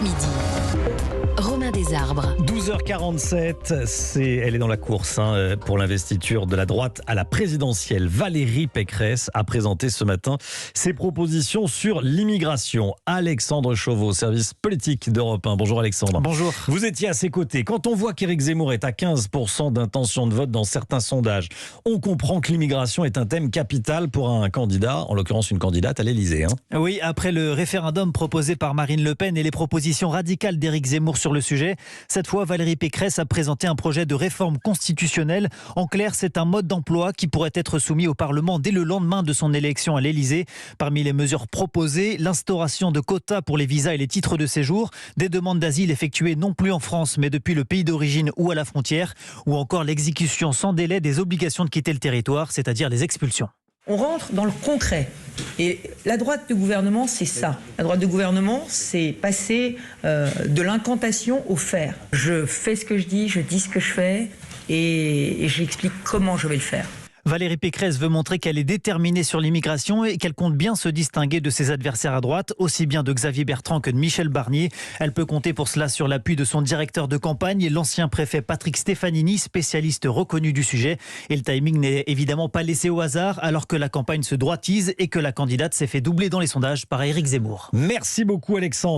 midi. Romain Desarbres. 12h47, elle est dans la course pour l'investiture de la droite à la présidentielle. Valérie Pécresse a présenté ce matin ses propositions sur l'immigration. Alexandre Chauveau, service politique d'Europe 1. Bonjour Alexandre. Bonjour. Vous étiez à ses côtés. Quand on voit qu'Éric Zemmour est à 15% d'intention de vote dans certains sondages, on comprend que l'immigration est un thème capital pour un candidat, en l'occurrence une candidate à l'Élysée. Oui, après le référendum proposé par Marine Le Pen et les propositions radicales d'Éric Zemmour sur le sujet, cette fois Valérie Pécresse a présenté un projet de réforme constitutionnelle. En clair, c'est un mode d'emploi qui pourrait être soumis au Parlement dès le lendemain de son élection à l'Élysée. Parmi les mesures proposées, l'instauration de quotas pour les visas et les titres de séjour, des demandes d'asile effectuées non plus en France mais depuis le pays d'origine ou à la frontière, ou encore l'exécution sans délai des obligations de quitter le territoire, c'est-à-dire les expulsions. On rentre dans le concret. Et la droite de gouvernement, c'est ça. La droite de gouvernement, c'est passer de l'incantation au faire. Je fais ce que je dis ce que je fais et j'explique comment je vais le faire. Valérie Pécresse veut montrer qu'elle est déterminée sur l'immigration et qu'elle compte bien se distinguer de ses adversaires à droite, aussi bien de Xavier Bertrand que de Michel Barnier. Elle peut compter pour cela sur l'appui de son directeur de campagne, l'ancien préfet Patrick Stefanini, spécialiste reconnu du sujet. Et le timing n'est évidemment pas laissé au hasard, alors que la campagne se droitise et que la candidate s'est fait doubler dans les sondages par Éric Zemmour. Merci beaucoup Alexandre.